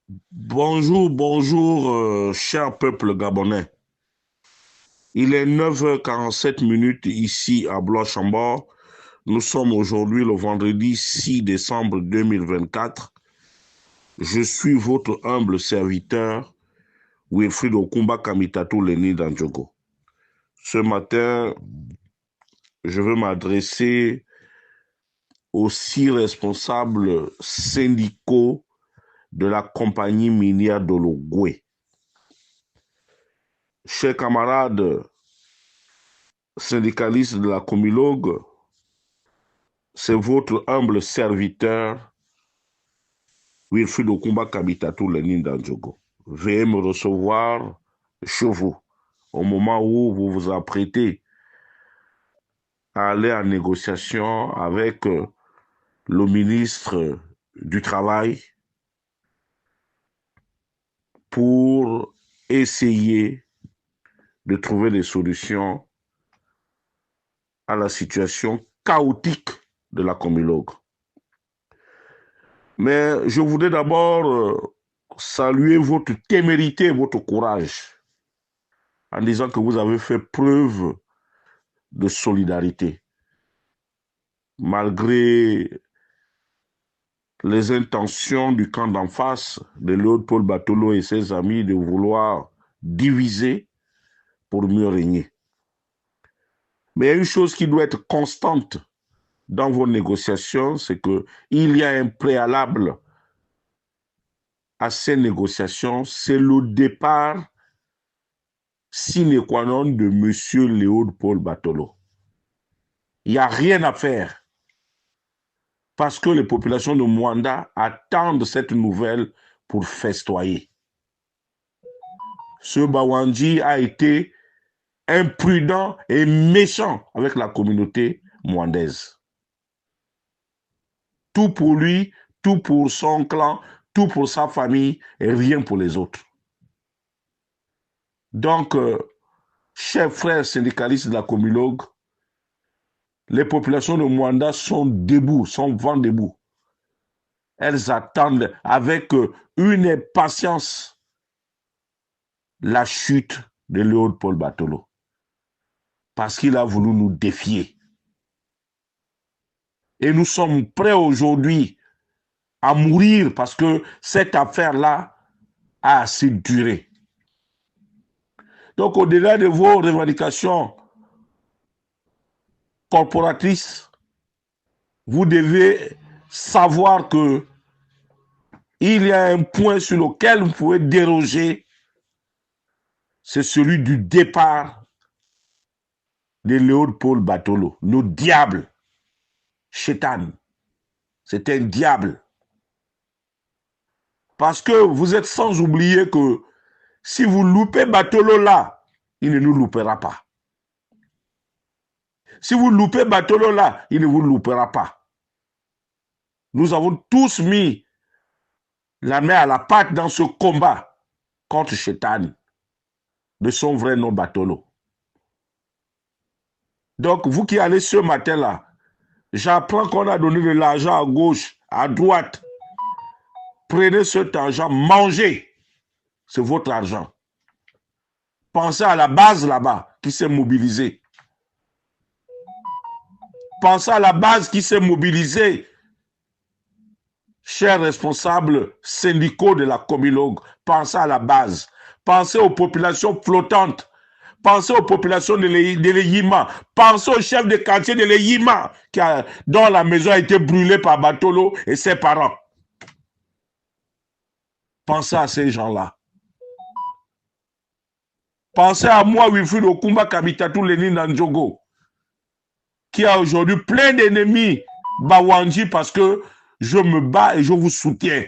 Bonjour, bonjour, cher peuple gabonais. Il est 9h47 ici à Blois-Chambord. Nous sommes aujourd'hui le vendredi 6 décembre 2024. Je suis votre humble serviteur, Wilfried Okumba Kamitatou Leni Dandjogo. Ce matin, je veux m'adresser aux 6 responsables syndicaux de la compagnie minière de l'Ogoué. Chers camarades syndicalistes de la Comilogue, c'est votre humble serviteur, Wilfried Okumba Kabitatou Lenin Dandjogo. Veuillez me recevoir chez vous au moment où vous vous apprêtez à aller en négociation avec le ministre du Travail pour essayer de trouver des solutions à la situation chaotique de la Comilogue. Mais je voudrais d'abord saluer votre témérité, votre courage, en disant que vous avez fait preuve de solidarité, malgré les intentions du camp d'en face, de Léopold Batolo et ses amis, de vouloir diviser pour mieux régner. Mais il y a une chose qui doit être constante dans vos négociations, c'est qu'il y a un préalable à ces négociations, c'est le départ sine qua non de M. Léopold Batolo. Il n'y a rien à faire parce que les populations de Mwanda attendent cette nouvelle pour festoyer. Ce Bawandji a été imprudent et méchant avec la communauté mwandaise. Tout pour lui, tout pour son clan, tout pour sa famille et rien pour les autres. Donc, chers frères syndicalistes de la Comilogue, les populations de Mwanda sont debout, sont vent debout. Elles attendent avec une impatience la chute de Léopold Batolo. Parce qu'il a voulu nous défier. Et nous sommes prêts aujourd'hui à mourir parce que cette affaire-là a assez duré. Donc, au-delà de vos revendications corporatrices, vous devez savoir que il y a un point sur lequel vous pouvez déroger, c'est celui du départ de Léopold Batolo, le diable, Chétan. C'est un diable. Parce que vous êtes sans oublier que si vous loupez Batolo là, il ne nous loupera pas. Si vous loupez Batolo là, il ne vous loupera pas. Nous avons tous mis la main à la pâte dans ce combat contre Chétan, de son vrai nom Batolo. Donc, vous qui allez ce matin-là, j'apprends qu'on a donné de l'argent à gauche, à droite. Prenez cet argent, mangez. C'est votre argent. Pensez à la base là-bas qui s'est mobilisée. Pensez à la base qui s'est mobilisée. Chers responsables syndicaux de la Comilogue, pensez à la base. Pensez aux populations flottantes. Pensez aux populations de l'Eyima. Pensez au chef de quartier de l'Eyima dont la maison a été brûlée par Batolo et ses parents. Pensez à ces gens-là. Pensez à moi, Wilfried Okumba Kabitatou Lenin Dandjogo, qui a aujourd'hui plein d'ennemis Bawandji parce que je me bats et je vous soutiens.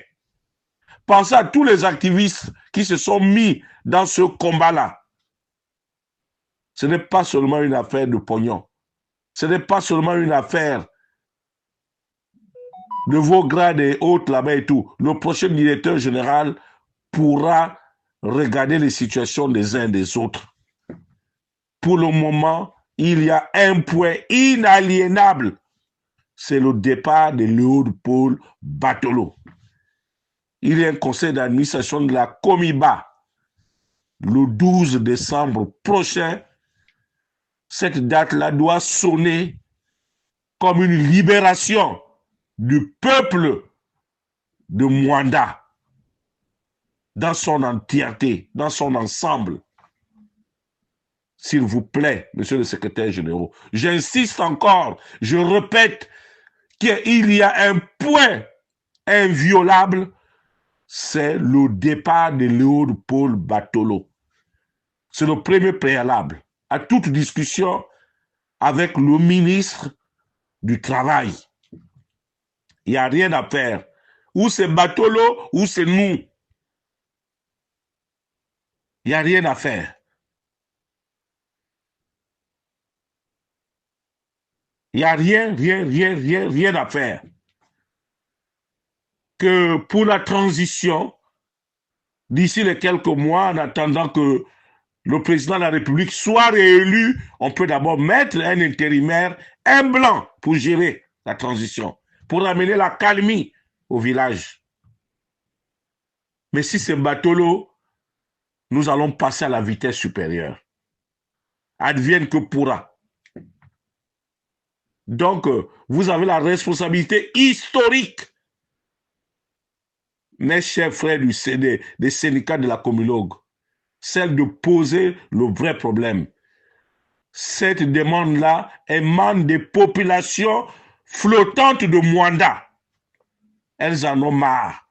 Pensez à tous les activistes qui se sont mis dans ce combat-là. Ce n'est pas seulement une affaire de pognon. Ce n'est pas seulement une affaire de vos grades et autres là-bas et tout. Le prochain directeur général pourra regarder les situations des uns et des autres. Pour le moment, il y a un point inaliénable. C'est le départ de Léopold Batolo. il y a un conseil d'administration de la Comiba le 12 décembre prochain. Cette date-là doit sonner comme une libération du peuple de Mwanda dans son entièreté, dans son ensemble. S'il vous plaît, monsieur le secrétaire général, j'insiste encore, je répète qu'il y a un point inviolable, c'est le départ de Léopold Batolo. C'est le premier préalable à toute discussion avec le ministre du Travail. Il n'y a rien à faire. Ou c'est Batolo, ou c'est nous. Il n'y a rien à faire. Il n'y a rien à faire. Que pour la transition, d'ici les quelques mois, en attendant que le président de la République soit réélu, on peut d'abord mettre un intérimaire, un blanc, pour gérer la transition, pour amener la calmie au village. Mais si c'est Batolo, nous allons passer à la vitesse supérieure. Advienne que pourra. Donc, vous avez la responsabilité historique, mes chers frères des syndicats de la communologue, celle de poser le vrai problème. Cette demande-là émane des populations flottantes de Mwanda. Elles en ont marre.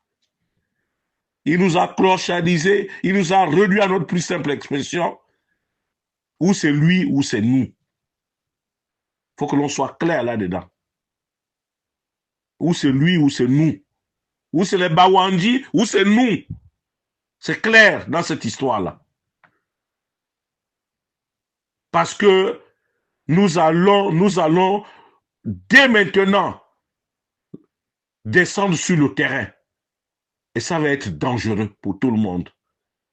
Il nous a clochardisé, il nous a réduit à notre plus simple expression. Ou c'est lui ou c'est nous. Il faut que l'on soit clair là-dedans. Ou c'est lui ou c'est nous. Ou c'est les Bawandi ou c'est nous. C'est clair dans cette histoire-là. Parce que nous allons dès maintenant descendre sur le terrain. Et ça va être dangereux pour tout le monde.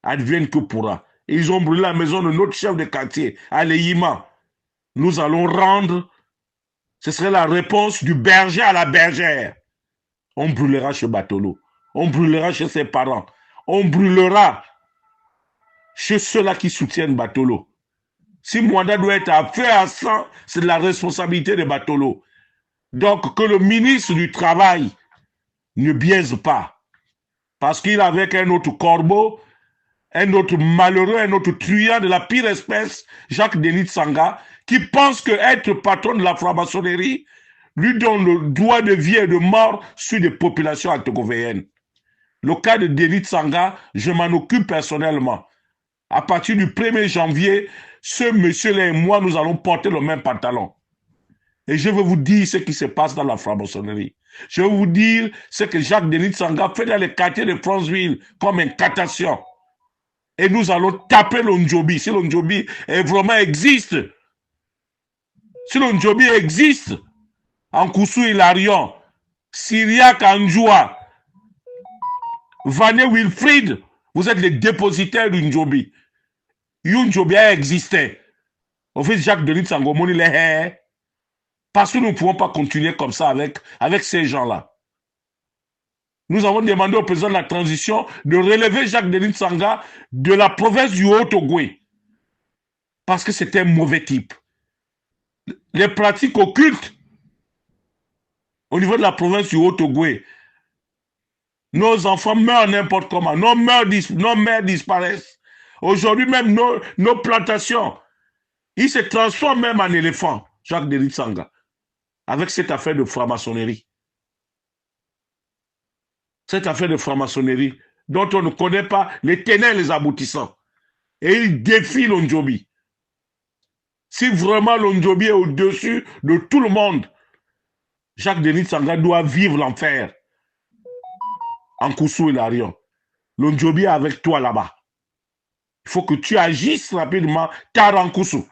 Advienne que pourra. Ils ont brûlé la maison de notre chef de quartier, à Léhima. Nous allons rendre, ce serait la réponse du berger à la bergère. On brûlera chez Batolo. On brûlera chez ses parents. On brûlera chez ceux-là qui soutiennent Batolo. Si Mwanda doit être à feu à sang, c'est de la responsabilité de Batolo. Donc, que le ministre du Travail ne biaise pas. Parce qu'il est avec un autre corbeau, un autre malheureux, un autre truand de la pire espèce, Jacques-Denis Tsanga, qui pense que être patron de la franc-maçonnerie lui donne le droit de vie et de mort sur des populations antégovéennes. Le cas de Denis Tsanga, je m'en occupe personnellement. À partir du 1er janvier, ce monsieur-là et moi, nous allons porter le même pantalon. Et je vais vous dire ce qui se passe dans la franc-maçonnerie. Je vais vous dire ce que Jacques-Denis Tsanga fait dans les quartiers de Franceville comme incantation. Et nous allons taper le Ndjobi. Si le Ndjobi vraiment existe, si le Ndjobi existe, Ankoussou Hilarion, Syriac Anjoua, Vané Wilfried, vous êtes les dépositaires du Ndjobi. Ndjobi a existé. Au fait, Jacques-Denis Tsanga, parce que nous ne pouvons pas continuer comme ça avec ces gens-là. Nous avons demandé au président de la transition de relever Jacques-Denis Tsanga de la province du Haut-Ogoué. Parce que c'est un mauvais type. Les pratiques occultes au niveau de la province du Haut-Ogoué, nos enfants meurent n'importe comment, nos mères disparaissent. Aujourd'hui même, nos plantations, ils se transforment même en éléphants, Jacques-Denis Tsanga, avec cette affaire de franc-maçonnerie. Cette affaire de franc-maçonnerie dont on ne connaît pas les tenants et les aboutissants. Et il défie le Ndjobi. Si vraiment le Ndjobi est au-dessus de tout le monde, Jacques-Denis Tsanga doit vivre l'enfer. Ankoussou Hilarion. Le Ndjobi est avec toi là-bas. Il faut que tu agisses rapidement, car Ankoussou.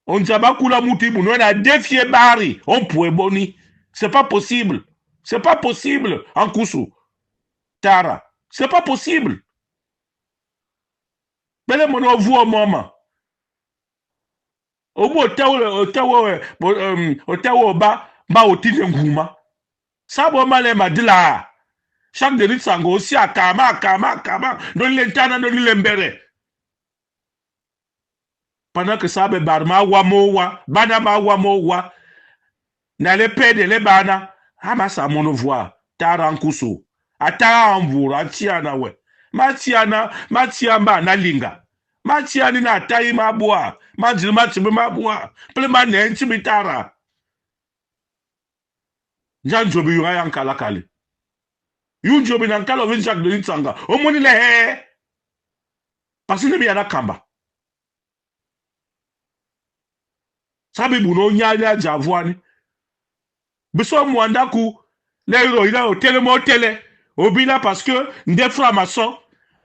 On Nzabakula Moutibou, on a défié Bari, on pourrait boni. C'est pas possible. C'est pas possible, Ankoussou. Tara, c'est pas possible. Mais là, on voit au moment. Au bout, au bas, ba au Ngouma. Ça, bon, mal, m'a dit là. Chaque Denis Sango aussi à Kama, dans l'intana, dans l'embere. Pendant que ça, Barma, Wamowa, Banama, Wamowa, n'allez perdre les bana, Hamasa, mon voix, Tarankusu, Atarambour, Atiana, ouais. Matiamba, Nalinga. Matiani na tayi mabwa, Majimati mabwa, Pleman, Timitara. Jan Jobi, Ryan Kalakali. You Jobi, Nankalo, Vinchak de Nitsanga. Au moni le parce que ne bien kamba. Sabi buno nyanya javwani. Beso mwandaku lero ila o tele obila parce que nde franc-maçon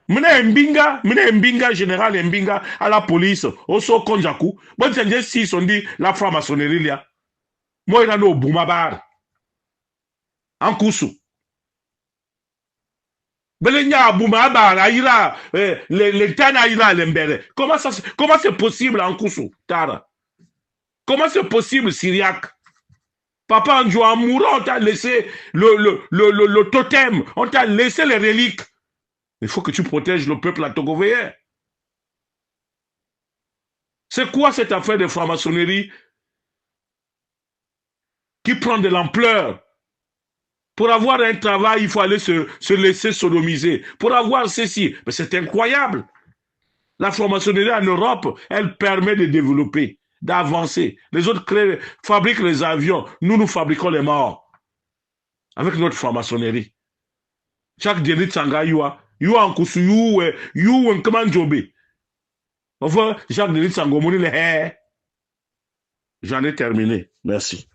mine mbinga général mbinga à la police oso konjaku bon tenge si on dit la franc-maçonnerie là moi il a no buma bar en kusu belenya buma bar aira le tana ira lembere comment c'est possible en kusu tara comment c'est possible syriaque. Papa Andjo Amoura, on t'a laissé le totem, on t'a laissé les reliques. Il faut que tu protèges le peuple à togovéen. C'est quoi cette affaire de franc-maçonnerie qui prend de l'ampleur? Pour avoir un travail, il faut aller se laisser sodomiser. Pour avoir ceci, mais c'est incroyable. La franc-maçonnerie en Europe, elle permet de développer, d'avancer. Les autres fabriquent les avions. Nous fabriquons les morts. Avec notre franc-maçonnerie. Chaque Denis Sanga yua en kusu you en comment jobé. Enfin, Jacques Denis Sangomoni le j'en ai terminé. Merci.